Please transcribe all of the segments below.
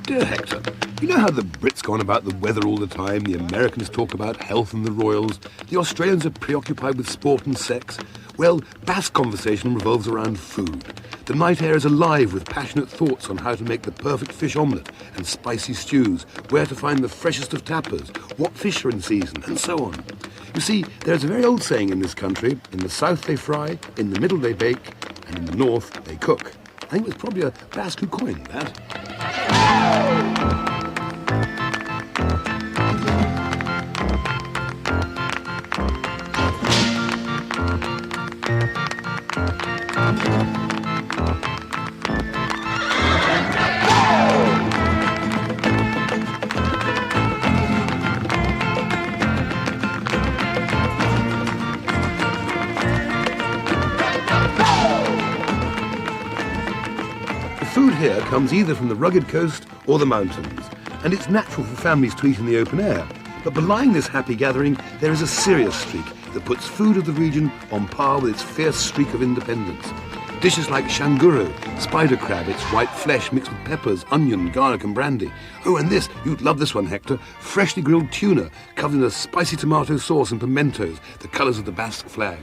Dear Hector, you know how the Brits go on about the weather all the time, the Americans talk about health and the royals, the Australians are preoccupied with sport and sex? Well, Basque conversation revolves around food. The night air is alive with passionate thoughts on how to make the perfect fish omelette and spicy stews, where to find the freshest of tapas, what fish are in season, and so on. You see, there's a very old saying in this country: in the south they fry, in the middle they bake, and in the north they cook. I think it was probably a Basque who coined that. Food here comes either from the rugged coast or the mountains, and it's natural for families to eat in the open air. But belying this happy gathering, there is a serious streak that puts food of the region on par with its fierce streak of independence. Dishes like shanguro, spider crab, its white flesh mixed with peppers, onion, garlic and brandy. Oh, and this, you'd love this one, Hector, freshly grilled tuna covered in a spicy tomato sauce and pimentos, the colours of the Basque flag.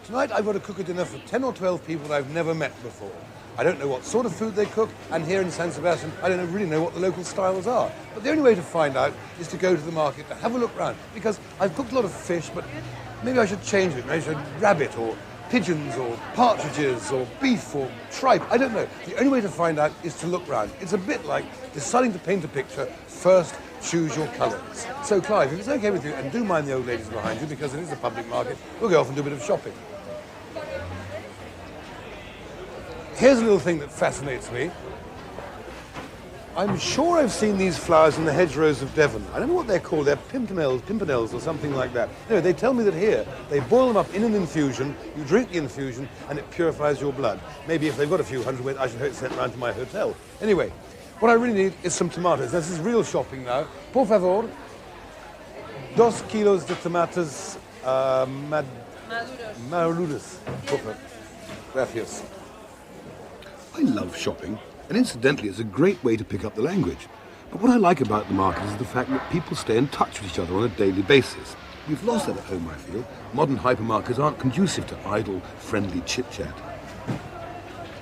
Tonight I've got to cook a dinner for 10 or 12 people that I've never met before. I don't know what sort of food they cook, and here in San Sebastian I don't really know what the local styles are. But the only way to find out is to go to the market, to have a look round, because I've cooked a lot of fish, but maybe I should change it. Maybe I should rabbit, or pigeons, or partridges, or beef, or tripe. I don't know. The only way to find out is to look round. It's a bit like deciding to paint a picture. First, choose your colours. So Clive, if it's okay with you, and do mind the old ladies behind you, because it is a public market, we'll go off and do a bit of shopping. Here's a little thing that fascinates me. I'm sure I've seen these flowers in the hedgerows of Devon. I don't know what they're called. They're pimpernels or something like that. Anyway, they tell me that here, they boil them up in an infusion, you drink the infusion, and it purifies your blood. Maybe if they've got a few hundredweight, I should have it sent round to my hotel. Anyway, what I really need is some tomatoes. This is real shopping now. Por favor, 2 kilos de tomates maduros. Por favor. Gracias. I love shopping, and incidentally it's a great way to pick up the language. But what I like about the market is the fact that people stay in touch with each other on a daily basis. We've lost that at home, I feel. Modern hypermarkets aren't conducive to idle, friendly chit-chat.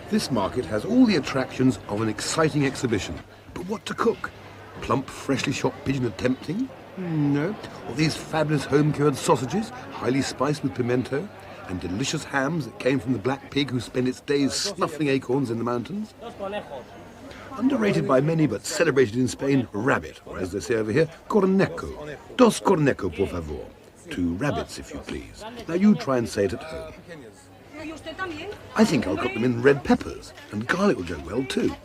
This market has all the attractions of an exciting exhibition. But what to cook? Plump, freshly shot pigeon are tempting? No. Or these fabulous home-cured sausages, highly spiced with pimento? And delicious hams that came from the black pig who spent its days snuffling acorns in the mountains? Underrated by many but celebrated in Spain, rabbit, or as they say over here, corneco. 2 corneco, por favor. 2 rabbits, if you please. Now you try and say it at home. I think I'll cook them in red peppers, and garlic will go well too.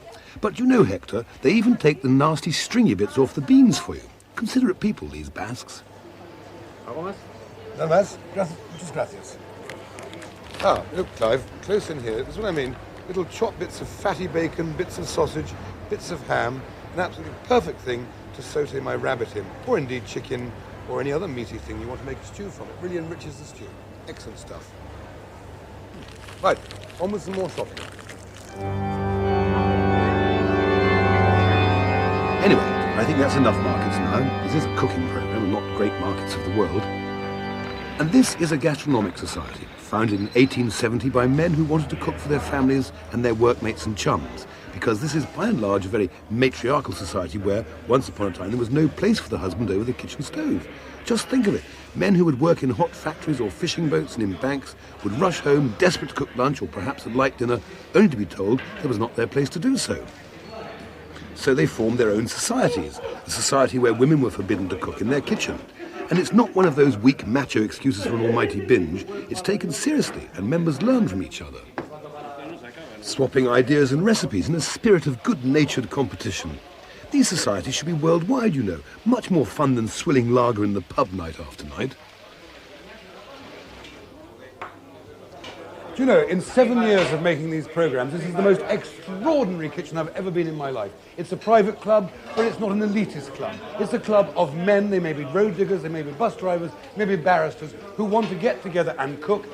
But you know, Hector, they even take the nasty stringy bits off the beans for you. Considerate people, these Basques. ¿Algo más? Nada más. Muchas gracias. Ah, look, Clive, close in here. That's what I mean. Little chopped bits of fatty bacon, bits of sausage, bits of ham. An absolutely perfect thing to saute my rabbit in, or indeed chicken, or any other meaty thing you want to make a stew from. It really enriches the stew. Excellent stuff. Right, on with some more shopping. Anyway, I think that's enough markets now. This is a cooking program and not great markets of the world. And this is a gastronomic society, founded in 1870 by men who wanted to cook for their families and their workmates and chums, because this is by and large a very matriarchal society where, once upon a time, there was no place for the husband over the kitchen stove. Just think of it. Men who would work in hot factories or fishing boats and in banks would rush home desperate to cook lunch or perhaps a light dinner, only to be told there was not their place to do so. So they formed their own societies, a society where women were forbidden to cook in their kitchen. And it's not one of those weak macho excuses for an almighty binge. It's taken seriously, and members learn from each other, swapping ideas and recipes in a spirit of good-natured competition. These societies should be worldwide, you know, much more fun than swilling lager in the pub night after night. Do you know, in 7 years of making these programs, this is the most extraordinary kitchen I've ever been in my life. It's a private club, but it's not an elitist club. It's a club of men. They may be road diggers, they may be bus drivers, may be barristers, who want to get together and cook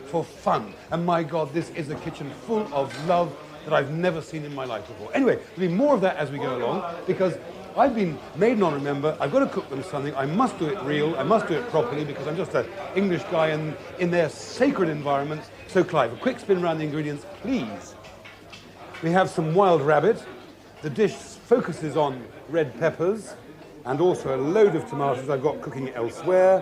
for fun. And my God, this is a kitchen full of love that I've never seen in my life before. Anyway, there'll be more of that as we go along, because I've been made an honorary member. I've got to cook them something. I must do it real. I must do it properly, because I'm just an English guy in their sacred environments. So, Clive, a quick spin around the ingredients, please. We have some wild rabbit. The dish focuses on red peppers and also a load of tomatoes I've got cooking elsewhere.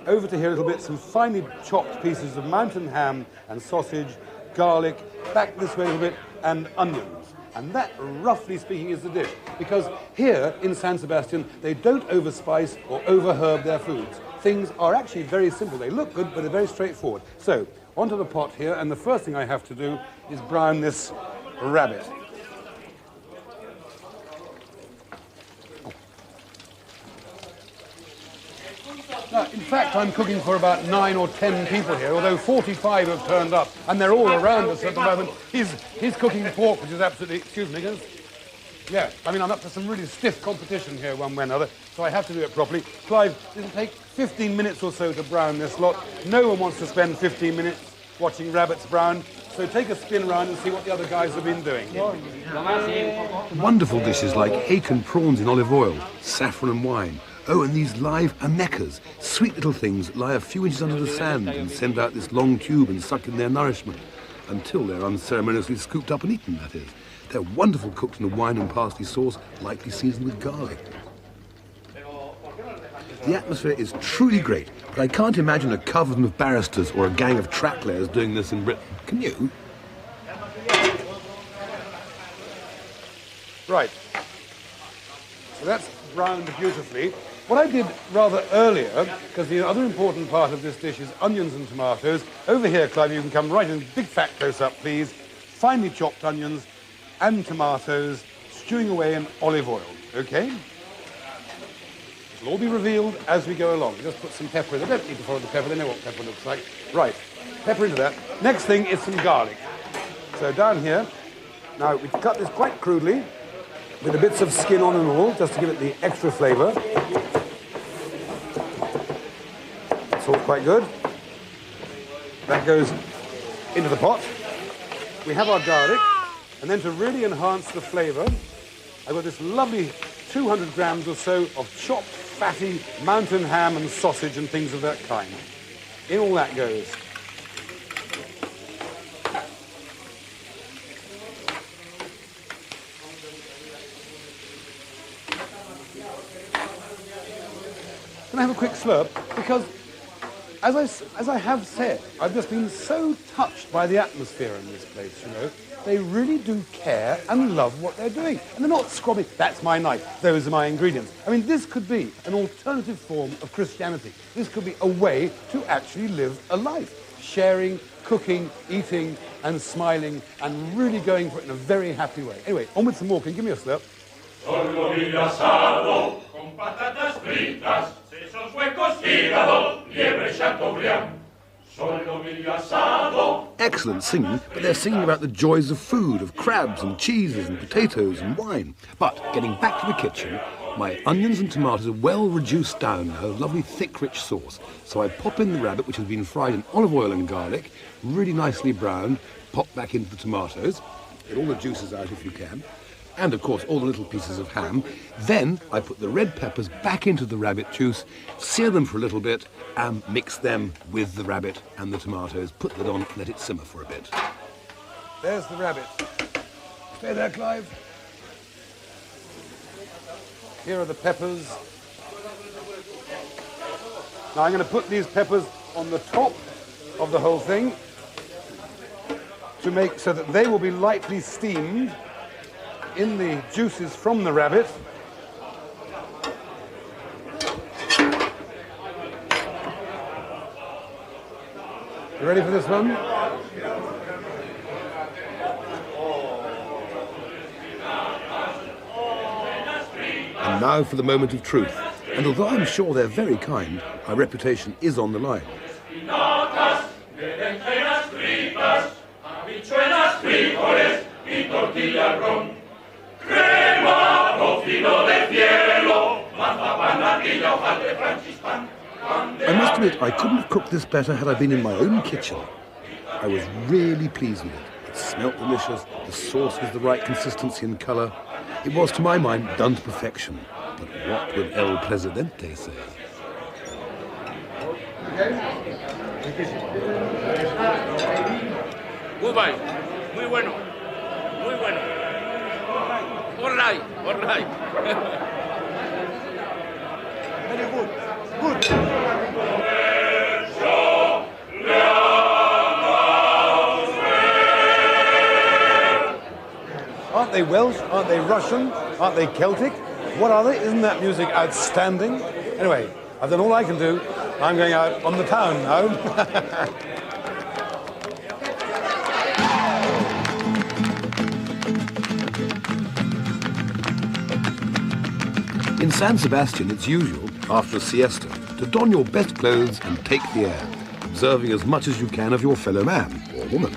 Over to here a little bit, some finely chopped pieces of mountain ham and sausage, garlic, back this way a little bit, and onions. And that, roughly speaking, is the dish. Because here in San Sebastian, they don't overspice or overherb their foods. Things are actually very simple. They look good, but they're very straightforward. So, onto the pot here, and the first thing I have to do is brown this rabbit. Now, in fact, I'm cooking for about 9 or 10 people here, although 45 have turned up, and they're all around us at the moment. He's cooking pork, which is absolutely... Excuse me, guys. Yeah, I mean, I'm up to some really stiff competition here, one way or another, so I have to do it properly. Clive, it'll take 15 minutes or so to brown this lot. No one wants to spend 15 minutes watching rabbits brown, so take a spin round and see what the other guys have been doing. Wonderful dishes like Aiken prawns in olive oil, saffron and wine. Oh, and these live amekas, sweet little things that lie a few inches under the sand and send out this long tube and suck in their nourishment, until they're unceremoniously scooped up and eaten, that is. They're wonderful cooked in a wine and parsley sauce, lightly seasoned with garlic. The atmosphere is truly great, but I can't imagine a coven of barristers or a gang of track layers doing this in Britain. Can you? Right. So that's browned beautifully. What I did rather earlier, because the other important part of this dish is onions and tomatoes. Over here, Clive, you can come right in, big fat close-up, please. Finely chopped onions and tomatoes, stewing away in olive oil, okay? It'll all be revealed as we go along. Just put some pepper in. They don't need to follow the pepper, they know what pepper looks like. Right, pepper into that. Next thing is some garlic. So down here, now we cut this quite crudely, with the bits of skin on and all, just to give it the extra flavour. That's all quite good. That goes into the pot. We have our garlic, and then to really enhance the flavour, I've got this lovely 200 grams or so of chopped, fatty mountain ham and sausage and things of that kind. In all that goes. Can I have a quick slurp? Because, as I have said, I've just been so touched by the atmosphere in this place, you know. They really do care and love what they're doing. And they're not scrobby, that's my knife, those are my ingredients. I mean, this could be an alternative form of Christianity. This could be a way to actually live a life. Sharing, cooking, eating, and smiling, and really going for it in a very happy way. Anyway, on with some more. Can you give me a slurp? Con patatas fritas, sesos huecos, hígado, liebre chateaubriand. Excellent singing, but they're singing about the joys of food, of crabs and cheeses and potatoes and wine. But getting back to the kitchen, my onions and tomatoes are well reduced down now, a lovely thick rich sauce. So I pop in the rabbit, which has been fried in olive oil and garlic, really nicely browned, pop back into the tomatoes, get all the juices out if you can, and of course all the little pieces of ham. Then I put the red peppers back into the rabbit juice, sear them for a little bit, and mix them with the rabbit and the tomatoes. Put that on, let it simmer for a bit. There's the rabbit. Stay there, Clive. Here are the peppers. Now I'm going to put these peppers on the top of the whole thing to make so that they will be lightly steamed in the juices from the rabbit. You ready for this one? And now for the moment of truth. And although I'm sure they're very kind, my reputation is on the line. I must admit, I couldn't have cooked this better had I been in my own kitchen. I was really pleased with it. It smelt delicious, the sauce was the right consistency and colour. It was, to my mind, done to perfection. But what would El Presidente say? Goodbye. Muy bueno. Muy bueno. All right. All right. Very good. Good. Aren't they Welsh? Aren't they Russian? Aren't they Celtic? What are they? Isn't that music outstanding? Anyway, I've done all I can do. I'm going out on the town now. In San Sebastian, it's usual, after a siesta, to don your best clothes and take the air, observing as much as you can of your fellow man or woman.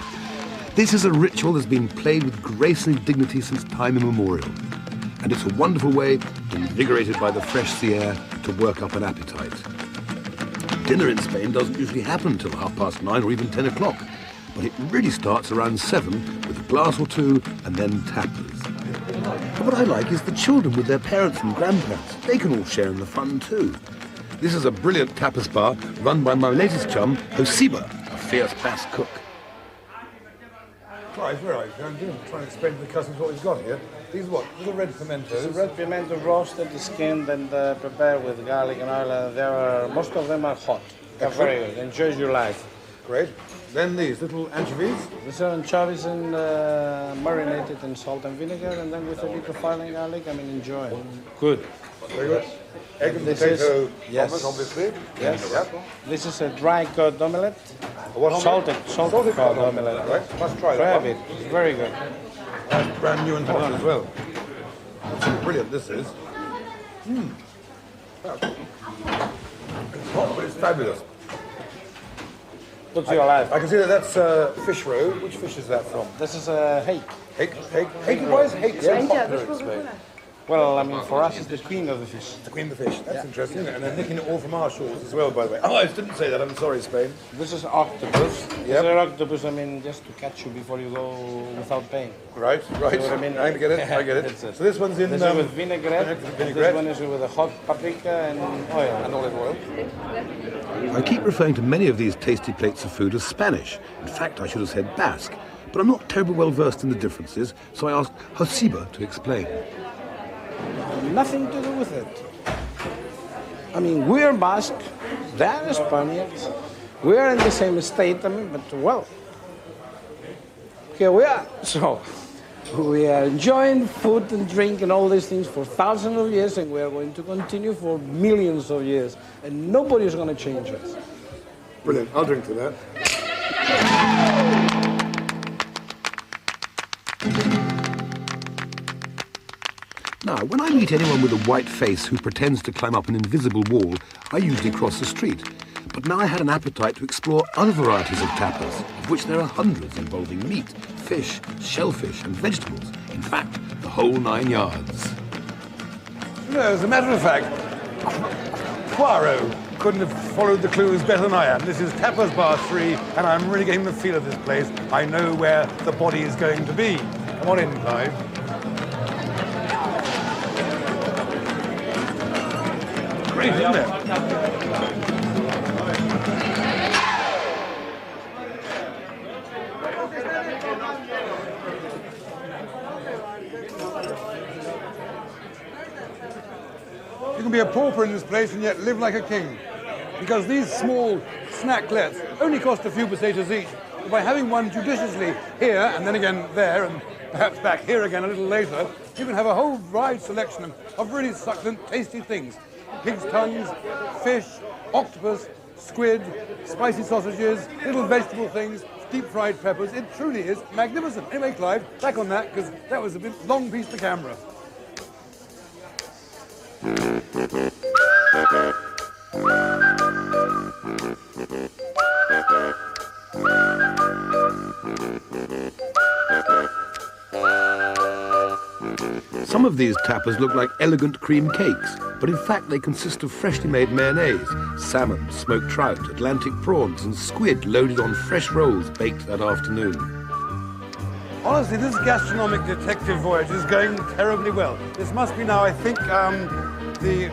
This is a ritual that's been played with grace and dignity since time immemorial. And it's a wonderful way, invigorated by the fresh sea air, to work up an appetite. Dinner in Spain doesn't usually happen till 9:30 or even 10 o'clock, but it really starts around 7 with a glass or two and then tapas. And what I like is the children with their parents and grandparents. They can all share in the fun too. This is a brilliant tapas bar run by my latest chum, Josiba, a fierce Basque cook. Right, where are you going to do? Trying to explain to the customers what we've got here. These are what? Little red pimentos. It's red pimento roasted, skinned and prepared with garlic and oil. Most of them are hot. They're very good. Enjoy your life. Great. Then these little anchovies. These are anchovies and marinated in salt and vinegar, and then with a bit of oil and garlic. I mean, enjoy. Good. Very good. Egg and This potato yes. omelette, obviously. Yes. Yep. This is a dry cod omelette. What omelette? Salted cod omelette. Right. Must try Try that a one. bit. It's very good. That's brand new and hot as well. That's brilliant, this is. It's hot, but it's fabulous. Good to your life. I can see that that's fish roe. Which fish is that from? This is a hake. Hake? Why is hake so popular in Spain? Well, I mean, for us, it's the queen of the fish. The queen of the fish. That's interesting, isn't it? And they're nicking it all from our shores as well, by the way. Oh, I didn't say that. I'm sorry, Spain. This is octopus. This is octopus, I mean, just to catch you before you go without paying. Right. You know what I mean? I get it. That's it. So this one's in This is with vinaigrette. This one is with a hot paprika and oil. and olive oil. I keep referring to many of these tasty plates of food as Spanish. In fact, I should have said Basque. But I'm not terribly well versed in the differences, so I asked Josiba to explain. Nothing to do with it. I mean, we're Basque, they're Spaniards. We're in the same state, I mean, but well, here we are. So, we are enjoying food and drink and all these things for thousands of years, and we are going to continue for millions of years, and nobody's going to change us. Brilliant. I'll drink to that. Now, when I meet anyone with a white face who pretends to climb up an invisible wall, I usually cross the street. But now I had an appetite to explore other varieties of tapas, of which there are hundreds involving meat, fish, shellfish and vegetables. In fact, the whole 9 yards. No, as a matter of fact, Poirot couldn't have followed the clues better than I am. This is Tapas Bar 3, and I'm really getting the feel of this place. I know where the body is going to be. Come on in, Clive. Great, isn't it? You can be a pauper in this place and yet live like a king. Because these small snacklets only cost a few pesetas each. But by having one judiciously here and then again there and perhaps back here again a little later, you can have a whole wide selection of really succulent, tasty things. Pig's tongues, fish, octopus, squid, spicy sausages, little vegetable things, deep-fried peppers. It truly is magnificent. Anyway, Clive, back on that, because that was a bit long piece to camera. Some of these tapas look like elegant cream cakes, but in fact they consist of freshly made mayonnaise, salmon, smoked trout, Atlantic prawns and squid loaded on fresh rolls baked that afternoon. Honestly, this gastronomic detective voyage is going terribly well. This must be now, I think, the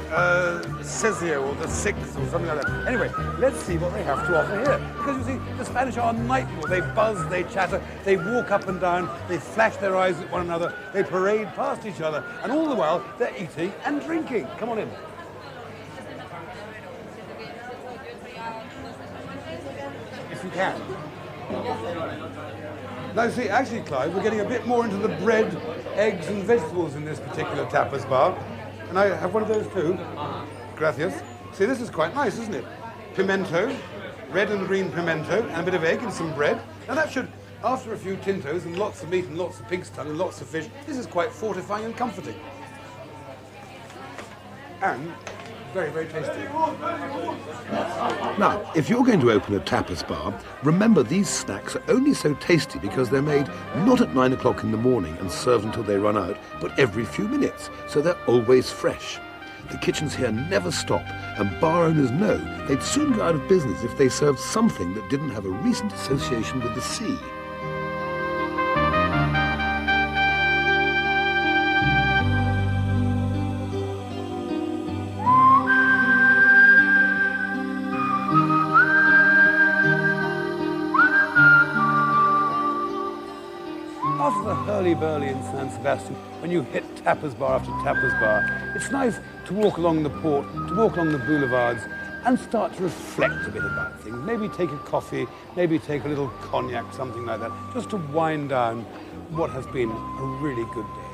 Cesio or the Sixth or something like that. Anyway, let's see what they have to offer here. Because you see, the Spanish are nightmare. They buzz, they chatter, they walk up and down, they flash their eyes at one another, they parade past each other, and all the while they're eating and drinking. Come on in. If you can. Now, see, actually, Clive, we're getting a bit more into the bread, eggs and vegetables in this particular tapas bar. And I have one of those too. Gracias. See, this is quite nice, isn't it? Pimento, red and green pimento, and a bit of egg and some bread. Now that should, after a few tintos and lots of meat and lots of pig's tongue and lots of fish, this is quite fortifying and comforting. And very, very tasty. Now, if you're going to open a tapas bar, remember these snacks are only so tasty because they're made not at 9 o'clock in the morning and served until they run out, but every few minutes, so they're always fresh. The kitchens here never stop, and bar owners know they'd soon go out of business if they served something that didn't have a recent association with the sea. After the hurly-burly in San Sebastian, when you hit tapas bar after tapas bar, it's nice to walk along the port, to walk along the boulevards, and start to reflect a bit about things. Maybe take a coffee, maybe take a little cognac, something like that, just to wind down what has been a really good day.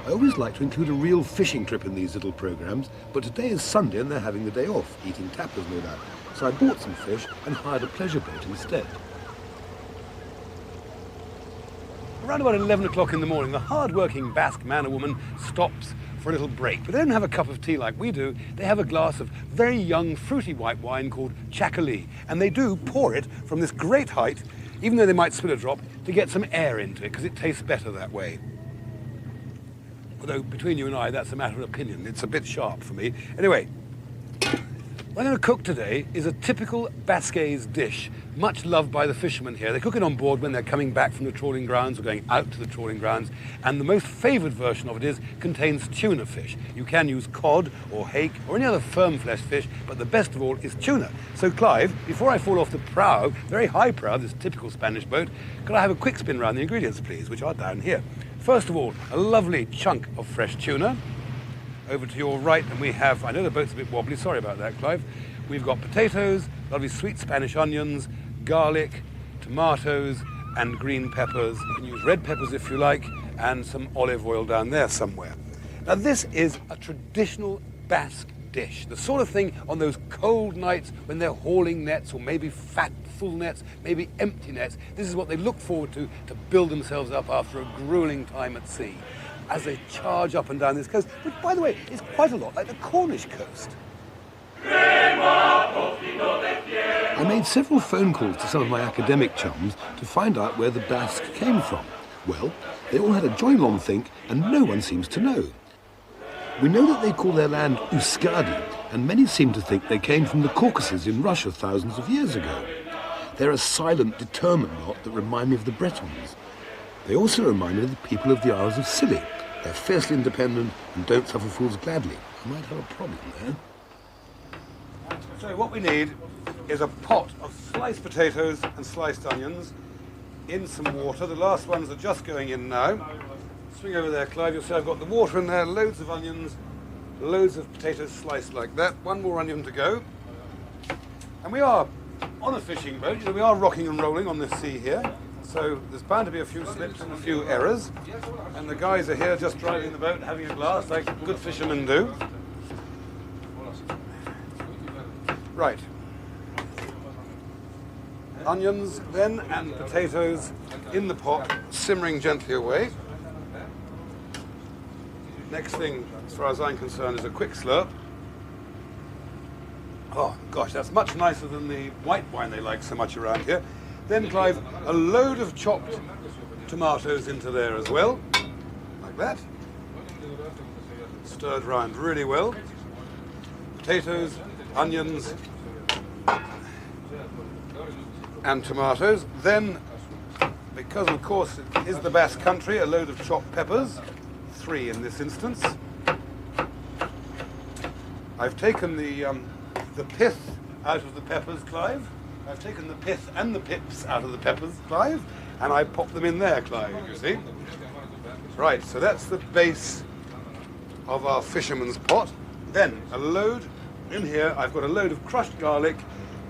I always like to include a real fishing trip in these little programmes, but today is Sunday and they're having the day off, eating tapas no doubt. So I bought some fish and hired a pleasure boat instead. Around about 11 o'clock in the morning, the hard-working Basque man or woman stops for a little break. But they don't have a cup of tea like we do. They have a glass of very young, fruity white wine called Chacali. And they do pour it from this great height, even though they might spill a drop, to get some air into it, because it tastes better that way. Although, between you and I, that's a matter of opinion. It's a bit sharp for me. Anyway, what I'm going to cook today is a typical Basque's dish, much loved by the fishermen here. They cook it on board when they're coming back from the trawling grounds or going out to the trawling grounds. And the most favoured version of it contains tuna fish. You can use cod or hake or any other firm flesh fish, but the best of all is tuna. So, Clive, before I fall off the prow, very high prow, this typical Spanish boat, could I have a quick spin round the ingredients, please, which are down here. First of all, a lovely chunk of fresh tuna. Over to your right, and we have, I know the boat's a bit wobbly, sorry about that, Clive. We've got potatoes, lovely sweet Spanish onions, garlic, tomatoes, and green peppers. You can use red peppers if you like, and some olive oil down there somewhere. Now, this is a traditional Basque dish, the sort of thing on those cold nights when they're hauling nets, or maybe fat, full nets, maybe empty nets. This is what they look forward to build themselves up after a grueling time at sea, as they charge up and down this coast, which, by the way, is quite a lot like the Cornish coast. I made several phone calls to some of my academic chums to find out where the Basque came from. Well, they all had a join-on think, and no one seems to know. We know that they call their land Euskadi, and many seem to think they came from the Caucasus in Russia thousands of years ago. They're a silent, determined lot that remind me of the Bretons. They also remind me of the people of the Isles of Scilly. They're fiercely independent and don't suffer fools gladly. I might have a problem there. So what we need is a pot of sliced potatoes and sliced onions in some water. The last ones are just going in now. Swing over there, Clive. You'll see I've got the water in there, loads of onions, loads of potatoes sliced like that. One more onion to go. And we are on a fishing boat. You know, we are rocking and rolling on this sea here. So there's bound to be a few slips and a few errors. And the guys are here just driving the boat, having a glass, like good fishermen do. Right. Onions then and potatoes in the pot, simmering gently away. Next thing, as far as I'm concerned, is a quick slurp. Oh, gosh, that's much nicer than the white wine they like so much around here. Then, Clive, a load of chopped tomatoes into there as well, like that. Stirred round really well. Potatoes, onions, and tomatoes. Then, because of course it is the Basque country, a load of chopped peppers, 3 in this instance. I've taken the pith out of the peppers, Clive. I've taken the pith and the pips out of the peppers, Clive, and I pop them in there, Clive, you see. Right, so that's the base of our fisherman's pot. Then a load, in here I've got a load of crushed garlic,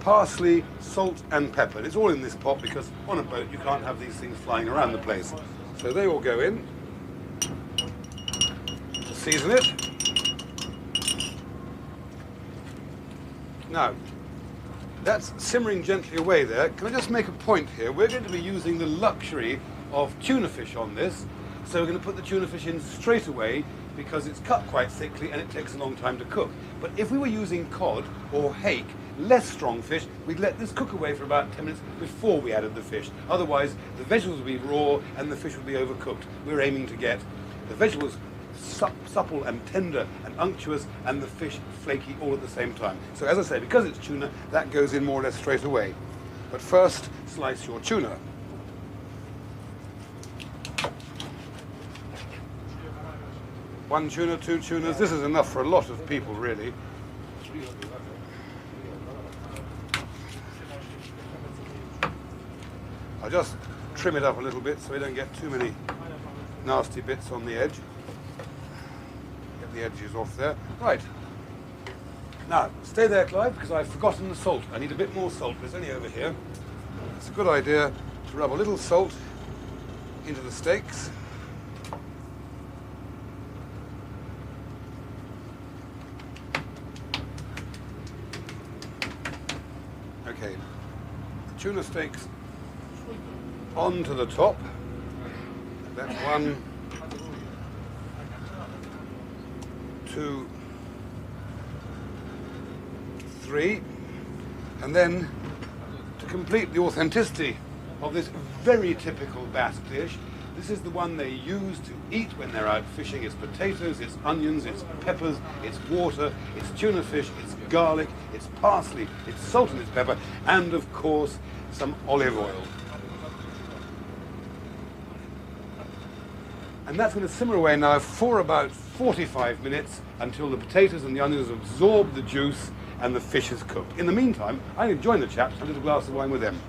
parsley, salt and pepper. It's all in this pot because on a boat you can't have these things flying around the place. So they all go in to season it. Now, that's simmering gently away there. Can I just make a point here? We're going to be using the luxury of tuna fish on this. So we're going to put the tuna fish in straight away because it's cut quite thickly and it takes a long time to cook. But if we were using cod or hake, less strong fish, we'd let this cook away for about 10 minutes before we added the fish. Otherwise, the vegetables would be raw and the fish would be overcooked. We're aiming to get the vegetables supple and tender and unctuous and the fish flaky all at the same time. So as I say, because it's tuna, that goes in more or less straight away. But first, slice your tuna. One tuna, 2 tunas. This is enough for a lot of people, really. I'll just trim it up a little bit so we don't get too many nasty bits on the edge. Get the edges off there. Right. Now, stay there, Clive, because I've forgotten the salt. I need a bit more salt. There's only over here. It's a good idea to rub a little salt into the steaks. Okay. The tuna steaks onto the top. That's 1, 2, 3. And then, to complete the authenticity of this very typical Basque dish, this is the one they use to eat when they're out fishing. It's potatoes, it's onions, it's peppers, it's water, it's tuna fish, it's garlic, it's parsley, it's salt and it's pepper, and of course, some olive oil. And that's going to simmer away now for about 45 minutes until the potatoes and the onions absorb the juice and the fish is cooked. In the meantime, I'm going to join the chaps and a little glass of wine with them.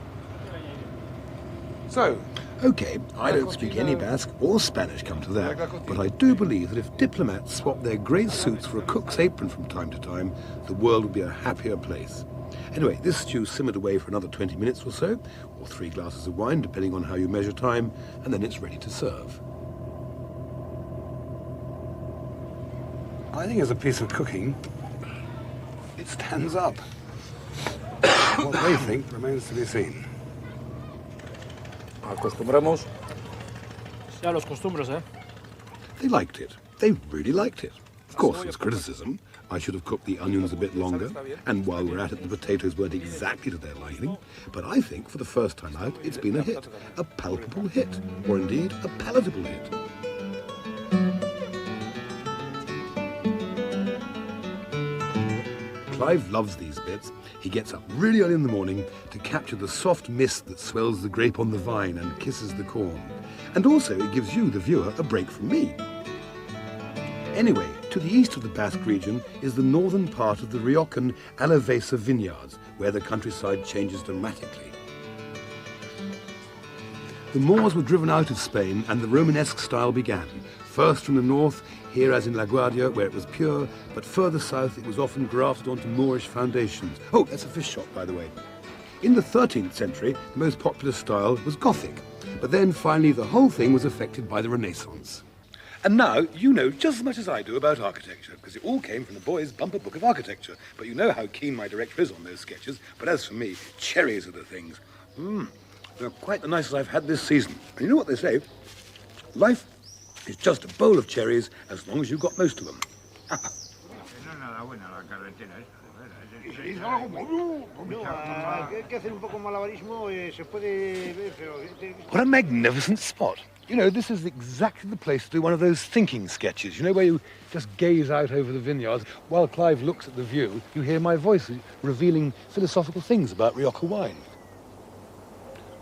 So, Okay, I don't speak any Basque or Spanish, come to that, but I do believe that if diplomats swapped their grey suits for a cook's apron from time to time, the world would be a happier place. Anyway, this stew simmered away for another 20 minutes or so, or 3 glasses of wine, depending on how you measure time, and then it's ready to serve. I think as a piece of cooking, it stands up. What they think remains to be seen. Acostumbramos a los costumbres, eh? They liked it. They really liked it. Of course, there's criticism. I should have cooked the onions a bit longer, and while we're at it, the potatoes weren't exactly to their liking. But I think, for the first time out, it's been a hit. A palpable hit. Or indeed, a palatable hit. Clive loves these bits. He gets up really early in the morning to capture the soft mist that swells the grape on the vine and kisses the corn. And also it gives you, the viewer, a break from me. Anyway, to the east of the Basque region is the northern part of the Riojan Alavesa vineyards, where the countryside changes dramatically. The Moors were driven out of Spain and the Romanesque style began. First from the north, here as in La Guardia, where it was pure, but further south it was often grafted onto Moorish foundations. Oh, that's a fish shop, by the way. In the 13th century, the most popular style was Gothic, but then finally the whole thing was affected by the Renaissance. And now you know just as much as I do about architecture, because it all came from the boys' bumper book of architecture. But you know how keen my director is on those sketches, but as for me, cherries are the things. They're quite the nicest I've had this season. And you know what they say? Life is just a bowl of cherries as long as you've got most of them. Hay que hacer un poco malabarismo, se puede ver, pero... What a magnificent spot. You know, this is exactly the place to do one of those thinking sketches, you know, where you just gaze out over the vineyards. While Clive looks at the view, you hear my voice revealing philosophical things about Rioja wine.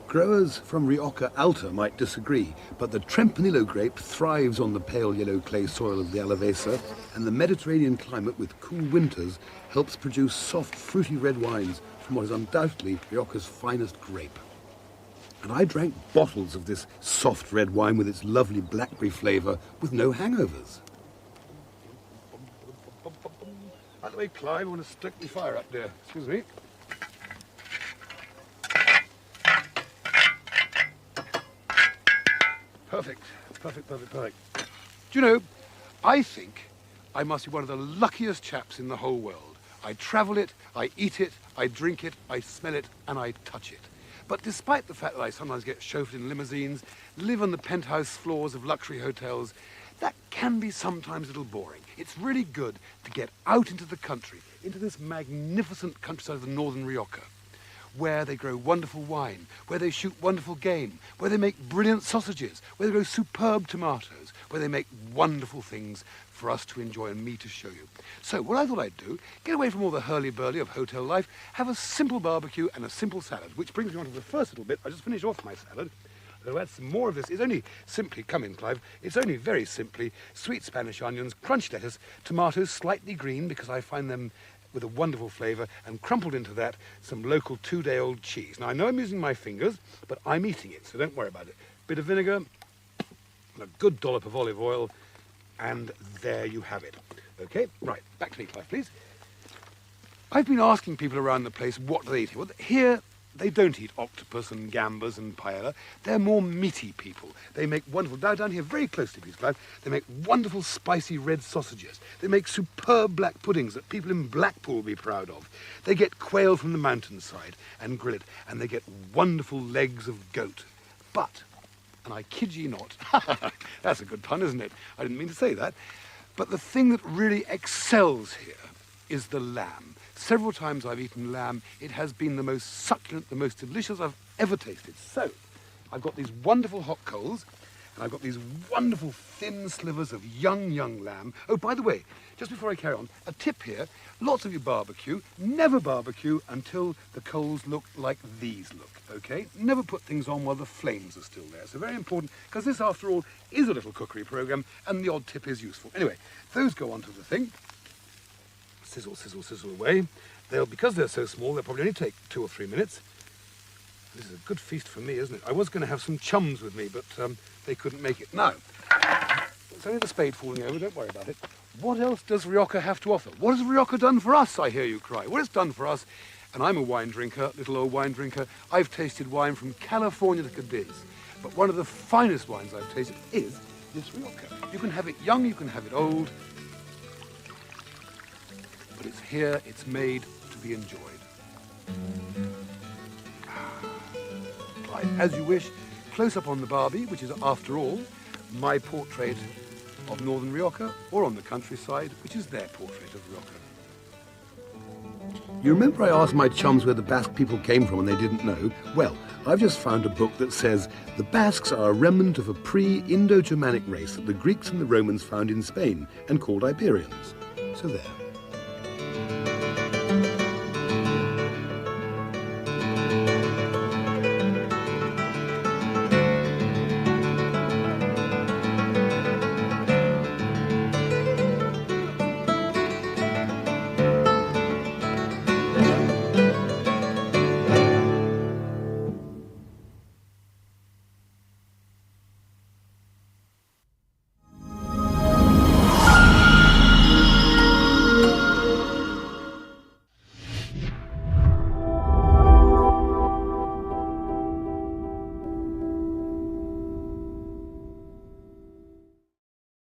Growers from Rioja Alta might disagree, but the Tempranillo grape thrives on the pale yellow clay soil of the Alavesa, and the Mediterranean climate with cool winters helps produce soft, fruity red wines from what is undoubtedly Rioja's finest grape. And I drank bottles of this soft red wine with its lovely blackberry flavour with no hangovers. By the way, Clive, I want to stick the fire up there. Excuse me. Perfect, perfect, perfect, perfect. Do you know, I think I must be one of the luckiest chaps in the whole world. I travel it, I eat it, I drink it, I smell it, and I touch it. But despite the fact that I sometimes get chauffeured in limousines, live on the penthouse floors of luxury hotels, that can be sometimes a little boring. It's really good to get out into the country, into this magnificent countryside of the northern Rioja, where they grow wonderful wine, where they shoot wonderful game, where they make brilliant sausages, where they grow superb tomatoes, where they make wonderful things for us to enjoy and me to show you. So what I thought I'd do, get away from all the hurly-burly of hotel life, have a simple barbecue and a simple salad, which brings me on to the first little bit. I'll just finish off my salad. I'll add some more of this. It's only simply, come in Clive, it's only very simply sweet Spanish onions, crunched lettuce, tomatoes slightly green because I find them with a wonderful flavour, and crumpled into that some local 2-day-old cheese. Now I know I'm using my fingers, but I'm eating it, so don't worry about it. Bit of vinegar, and a good dollop of olive oil, and there you have it. Okay, right, back to me, Clive, please. I've been asking people around the place what do they eat. Well, here, they don't eat octopus and gambas and paella. They're more meaty people. They make wonderful, down here very close to me, Clive, they make wonderful spicy red sausages. They make superb black puddings that people in Blackpool will be proud of. They get quail from the mountainside and grill it, and they get wonderful legs of goat. But, and I kid ye not, that's a good pun, isn't it? I didn't mean to say that. But the thing that really excels here is the lamb. Several times I've eaten lamb. It has been the most succulent, the most delicious I've ever tasted. So, I've got these wonderful hot coals, and I've got these wonderful thin slivers of young lamb. Oh, by the way, just before I carry on, a tip here. Lots of you barbecue. Never barbecue until the coals look like these look, okay? Never put things on while the flames are still there. So very important, because this, after all, is a little cookery program, and the odd tip is useful. Anyway, those go onto the thing. Sizzle, sizzle, sizzle away. Because they're so small, they'll probably only take 2 or 3 minutes. This is a good feast for me, isn't it? I was going to have some chums with me, but they couldn't make it. Now, it's only the spade falling over, don't worry about it. What else does Rioja have to offer? What has Rioja done for us, I hear you cry? What it's done for us, and I'm a wine drinker, little old wine drinker. I've tasted wine from California to Cadiz, but one of the finest wines I've tasted is this Rioja. You can have it young, you can have it old, but it's here, it's made to be enjoyed. Right, as you wish, close up on the Barbie, which is, after all, my portrait of Northern Rioja, or on the countryside, which is their portrait of Rioja. You remember I asked my chums where the Basque people came from and they didn't know? Well, I've just found a book that says the Basques are a remnant of a pre-Indo-Germanic race that the Greeks and the Romans found in Spain and called Iberians. So there.